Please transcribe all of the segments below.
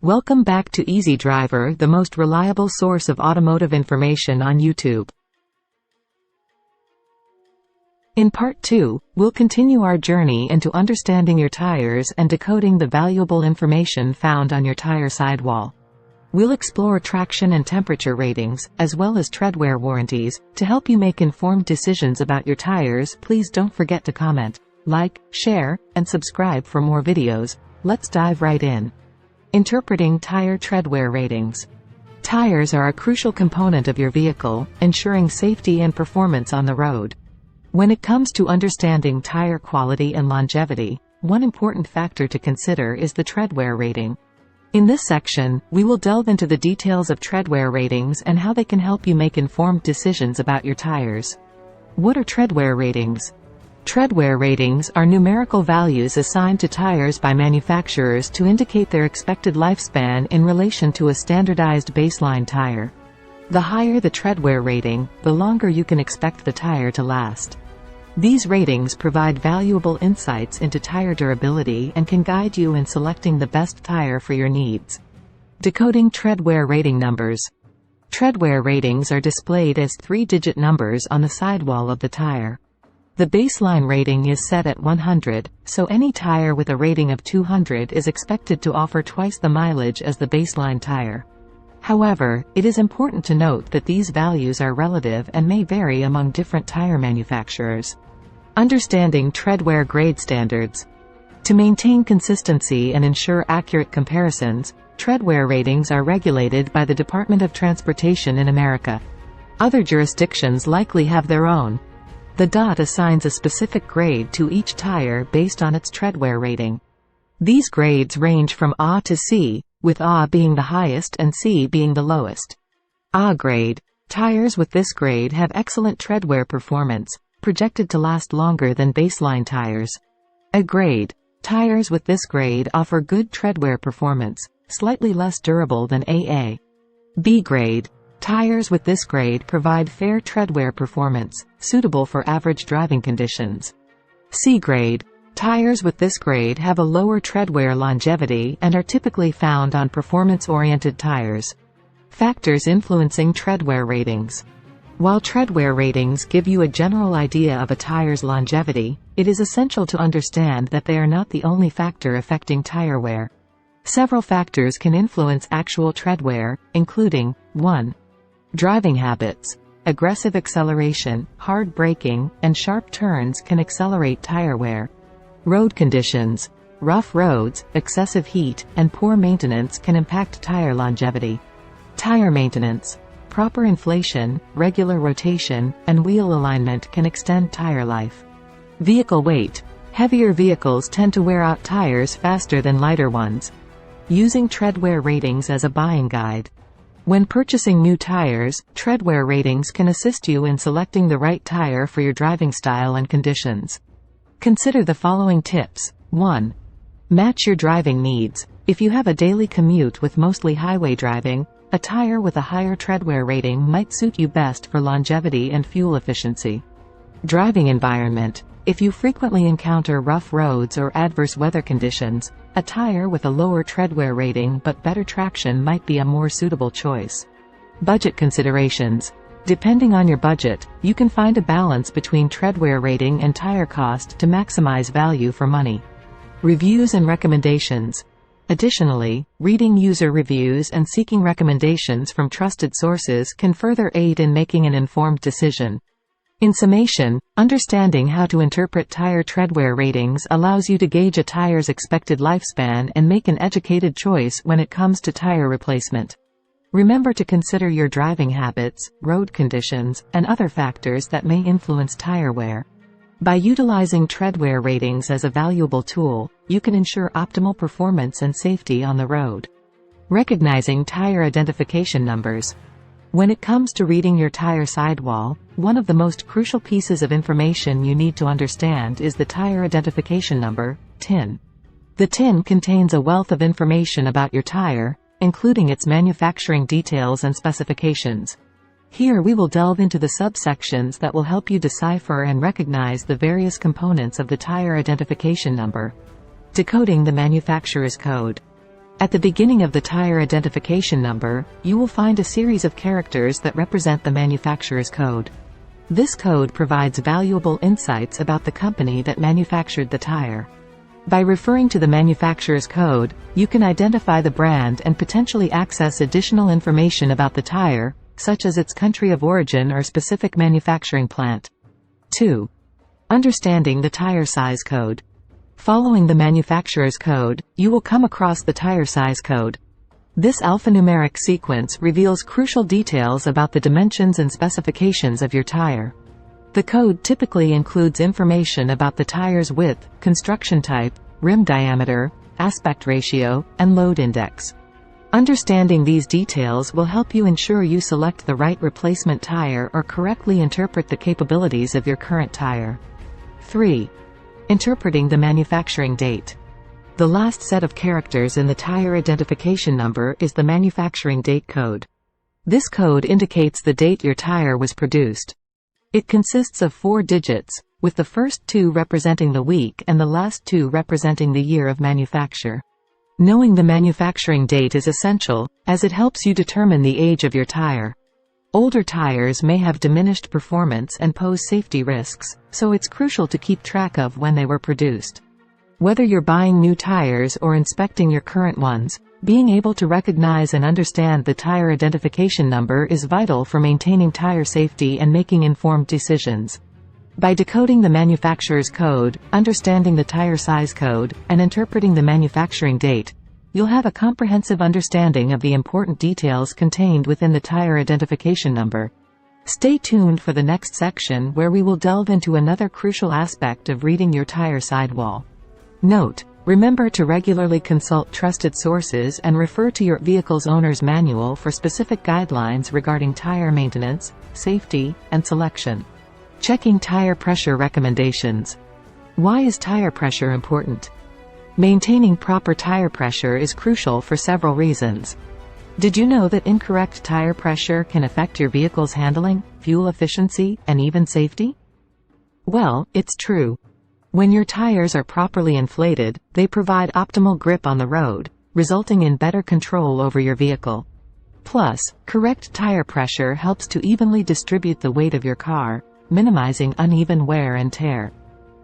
Welcome back to Easy Driver, the most reliable source of automotive information on YouTube. In Part 2, we'll continue our journey into understanding your tires and decoding the valuable information found on your tire sidewall. We'll explore traction and temperature ratings, as well as treadwear warranties, to help you make informed decisions about your tires. Please don't forget to comment, like, share, and subscribe for more videos. Let's dive right in. Interpreting tire treadwear ratings. Tires are a crucial component of your vehicle, ensuring safety and performance on the road. When it comes to understanding tire quality and longevity, one important factor to consider is the treadwear rating. In this section, we will delve into the details of treadwear ratings and how they can help you make informed decisions about your tires. What are treadwear ratings? Treadwear ratings are numerical values assigned to tires by manufacturers to indicate their expected lifespan in relation to a standardized baseline tire. The higher the treadwear rating, the longer you can expect the tire to last. These ratings provide valuable insights into tire durability and can guide you in selecting the best tire for your needs. Decoding treadwear rating numbers. Treadwear ratings are displayed as 3-digit numbers on the sidewall of the tire. The baseline rating is set at 100, so any tire with a rating of 200 is expected to offer twice the mileage as the baseline tire. However, it is important to note that these values are relative and may vary among different tire manufacturers. Understanding treadwear grade standards. To maintain consistency and ensure accurate comparisons, treadwear ratings are regulated by the Department of Transportation in America. Other jurisdictions likely have their own. The DOT assigns a specific grade to each tire based on its treadwear rating. These grades range from A to C, with A being the highest and C being the lowest. A grade. Tires with this grade have excellent treadwear performance, projected to last longer than baseline tires. A grade. Tires with this grade offer good treadwear performance, slightly less durable than AA. B grade. Tires with this grade provide fair treadwear performance, suitable for average driving conditions. C grade. Tires with this grade have a lower treadwear longevity and are typically found on performance-oriented tires. Factors influencing treadwear ratings. While treadwear ratings give you a general idea of a tire's longevity, it is essential to understand that they are not the only factor affecting tire wear. Several factors can influence actual treadwear, including 1. Driving habits. Aggressive acceleration, hard braking, and sharp turns can accelerate tire wear. Road conditions. Rough roads, excessive heat, and poor maintenance can impact tire longevity. Tire maintenance. Proper inflation, regular rotation, and wheel alignment can extend tire life. Vehicle weight. Heavier vehicles tend to wear out tires faster than lighter ones. Using treadwear ratings as a buying guide. When purchasing new tires, treadwear ratings can assist you in selecting the right tire for your driving style and conditions. Consider the following tips. 1. Match your driving needs. If you have a daily commute with mostly highway driving, a tire with a higher treadwear rating might suit you best for longevity and fuel efficiency. Driving environment. If you frequently encounter rough roads or adverse weather conditions, a tire with a lower treadwear rating but better traction might be a more suitable choice. Budget considerations. Depending on your budget, you can find a balance between treadwear rating and tire cost to maximize value for money. Reviews and recommendations. Additionally, reading user reviews and seeking recommendations from trusted sources can further aid in making an informed decision. In summation, understanding how to interpret tire treadwear ratings allows you to gauge a tire's expected lifespan and make an educated choice when it comes to tire replacement. Remember to consider your driving habits, road conditions, and other factors that may influence tire wear. By utilizing treadwear ratings as a valuable tool, you can ensure optimal performance and safety on the road. Recognizing tire identification numbers. When it comes to reading your tire sidewall, one of the most crucial pieces of information you need to understand is the tire identification number, TIN. The TIN contains a wealth of information about your tire, including its manufacturing details and specifications. Here we will delve into the subsections that will help you decipher and recognize the various components of the tire identification number. Decoding the manufacturer's code. At the beginning of the tire identification number, you will find a series of characters that represent the manufacturer's code. This code provides valuable insights about the company that manufactured the tire. By referring to the manufacturer's code, you can identify the brand and potentially access additional information about the tire, such as its country of origin or specific manufacturing plant. 2. Understanding the tire size code. Following the manufacturer's code, you will come across the tire size code. This alphanumeric sequence reveals crucial details about the dimensions and specifications of your tire. The code typically includes information about the tire's width, construction type, rim diameter, aspect ratio, and load index. Understanding these details will help you ensure you select the right replacement tire or correctly interpret the capabilities of your current tire. 3. Interpreting the manufacturing date. The last set of characters in the tire identification number is the manufacturing date code. This code indicates the date your tire was produced. It consists of 4 digits, with the first 2 representing the week and the last 2 representing the year of manufacture. Knowing the manufacturing date is essential, as it helps you determine the age of your tire. Older tires may have diminished performance and pose safety risks, so it's crucial to keep track of when they were produced. Whether you're buying new tires or inspecting your current ones, being able to recognize and understand the tire identification number is vital for maintaining tire safety and making informed decisions. By decoding the manufacturer's code, understanding the tire size code, and interpreting the manufacturing date, you'll have a comprehensive understanding of the important details contained within the tire identification number. Stay tuned for the next section where we will delve into another crucial aspect of reading your tire sidewall. Note: remember to regularly consult trusted sources and refer to your vehicle's owner's manual for specific guidelines regarding tire maintenance, safety, and selection. Checking tire pressure recommendations. Why is tire pressure important? Maintaining proper tire pressure is crucial for several reasons. Did you know that incorrect tire pressure can affect your vehicle's handling, fuel efficiency, and even safety? Well, it's true. When your tires are properly inflated, they provide optimal grip on the road, resulting in better control over your vehicle. Plus, correct tire pressure helps to evenly distribute the weight of your car, minimizing uneven wear and tear.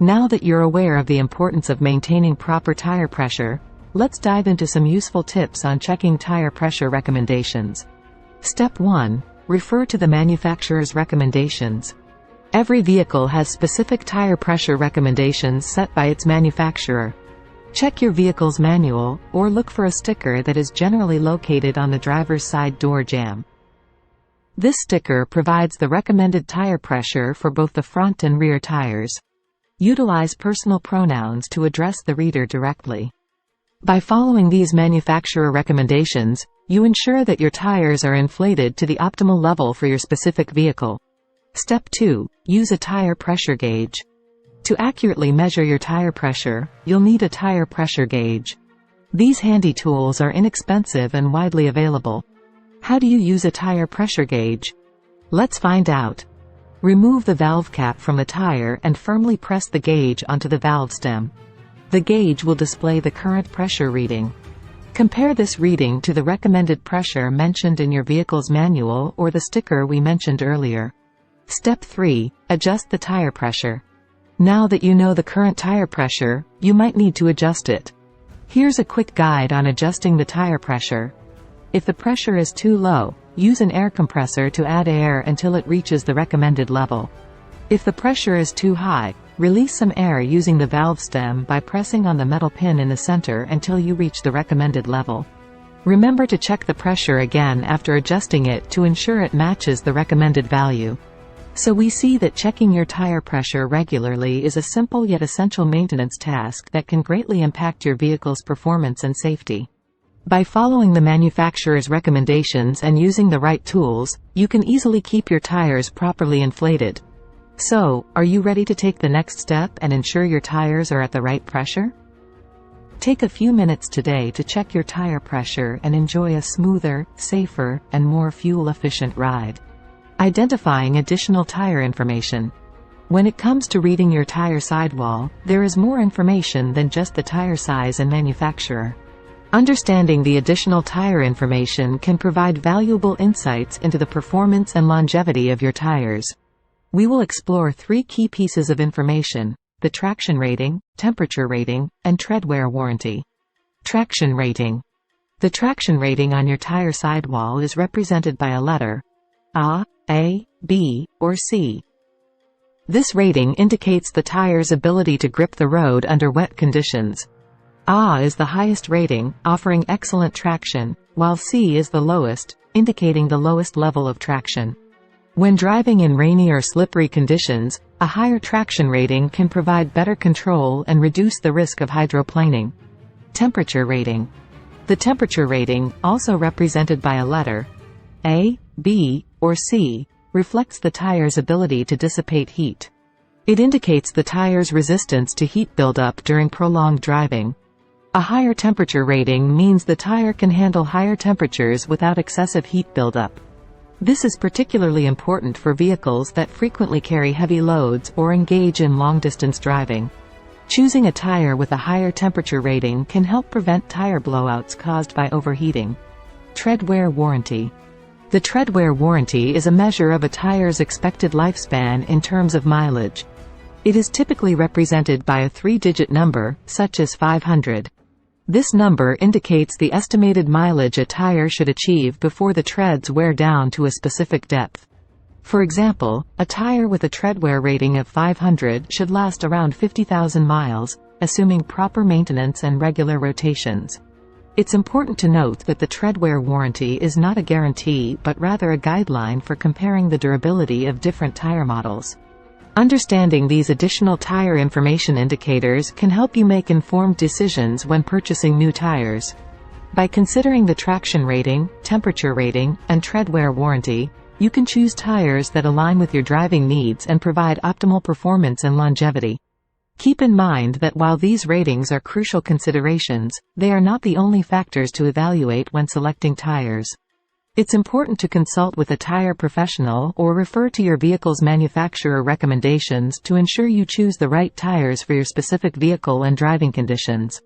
Now that you're aware of the importance of maintaining proper tire pressure, let's dive into some useful tips on checking tire pressure recommendations. Step 1. Refer to the manufacturer's recommendations. Every vehicle has specific tire pressure recommendations set by its manufacturer. Check your vehicle's manual, or look for a sticker that is generally located on the driver's side door jamb. This sticker provides the recommended tire pressure for both the front and rear tires. Utilize personal pronouns to address the reader directly. By following these manufacturer recommendations, you ensure that your tires are inflated to the optimal level for your specific vehicle. Step 2. Use a tire pressure gauge. To accurately measure your tire pressure, you'll need a tire pressure gauge. These handy tools are inexpensive and widely available. How do you use a tire pressure gauge? Let's find out. Remove the valve cap from the tire and firmly press the gauge onto the valve stem. The gauge will display the current pressure reading. Compare this reading to the recommended pressure mentioned in your vehicle's manual or the sticker we mentioned earlier. Step 3. Adjust the tire pressure. Now that you know the current tire pressure, you might need to adjust it. Here's a quick guide on adjusting the tire pressure. If the pressure is too low, use an air compressor to add air until it reaches the recommended level. If the pressure is too high, release some air using the valve stem by pressing on the metal pin in the center until you reach the recommended level. Remember to check the pressure again after adjusting it to ensure it matches the recommended value. So we see that checking your tire pressure regularly is a simple yet essential maintenance task that can greatly impact your vehicle's performance and safety. By following the manufacturer's recommendations and using the right tools, you can easily keep your tires properly inflated. So, are you ready to take the next step and ensure your tires are at the right pressure? Take a few minutes today to check your tire pressure and enjoy a smoother, safer, and more fuel-efficient ride. Identifying additional tire information. When it comes to reading your tire sidewall, there is more information than just the tire size and manufacturer. Understanding the additional tire information can provide valuable insights into the performance and longevity of your tires. We will explore 3 key pieces of information: the traction rating, temperature rating, and treadwear warranty. Traction rating. The traction rating on your tire sidewall is represented by a letter A, B, or C. This rating indicates the tire's ability to grip the road under wet conditions. A is the highest rating, offering excellent traction, while C is the lowest, indicating the lowest level of traction. When driving in rainy or slippery conditions, a higher traction rating can provide better control and reduce the risk of hydroplaning. Temperature rating. The temperature rating, also represented by a letter A, B, or C, reflects the tire's ability to dissipate heat. It indicates the tire's resistance to heat buildup during prolonged driving. A higher temperature rating means the tire can handle higher temperatures without excessive heat buildup. This is particularly important for vehicles that frequently carry heavy loads or engage in long-distance driving. Choosing a tire with a higher temperature rating can help prevent tire blowouts caused by overheating. Treadwear warranty. The treadwear warranty is a measure of a tire's expected lifespan in terms of mileage. It is typically represented by a 3-digit number, such as 500. This number indicates the estimated mileage a tire should achieve before the treads wear down to a specific depth. For example, a tire with a treadwear rating of 500 should last around 50,000 miles, assuming proper maintenance and regular rotations. It's important to note that the treadwear warranty is not a guarantee but rather a guideline for comparing the durability of different tire models. Understanding these additional tire information indicators can help you make informed decisions when purchasing new tires. By considering the traction rating, temperature rating, and treadwear warranty, you can choose tires that align with your driving needs and provide optimal performance and longevity. Keep in mind that while these ratings are crucial considerations, they are not the only factors to evaluate when selecting tires. It's important to consult with a tire professional or refer to your vehicle's manufacturer recommendations to ensure you choose the right tires for your specific vehicle and driving conditions.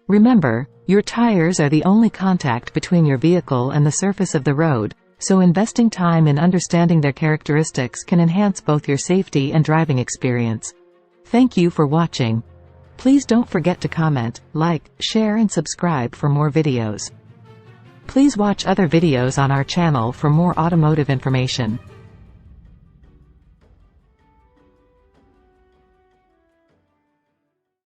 Remember, your tires are the only contact between your vehicle and the surface of the road, so investing time in understanding their characteristics can enhance both your safety and driving experience. Thank you for watching. Please don't forget to comment, like, share and subscribe for more videos. Please watch other videos on our channel for more automotive information.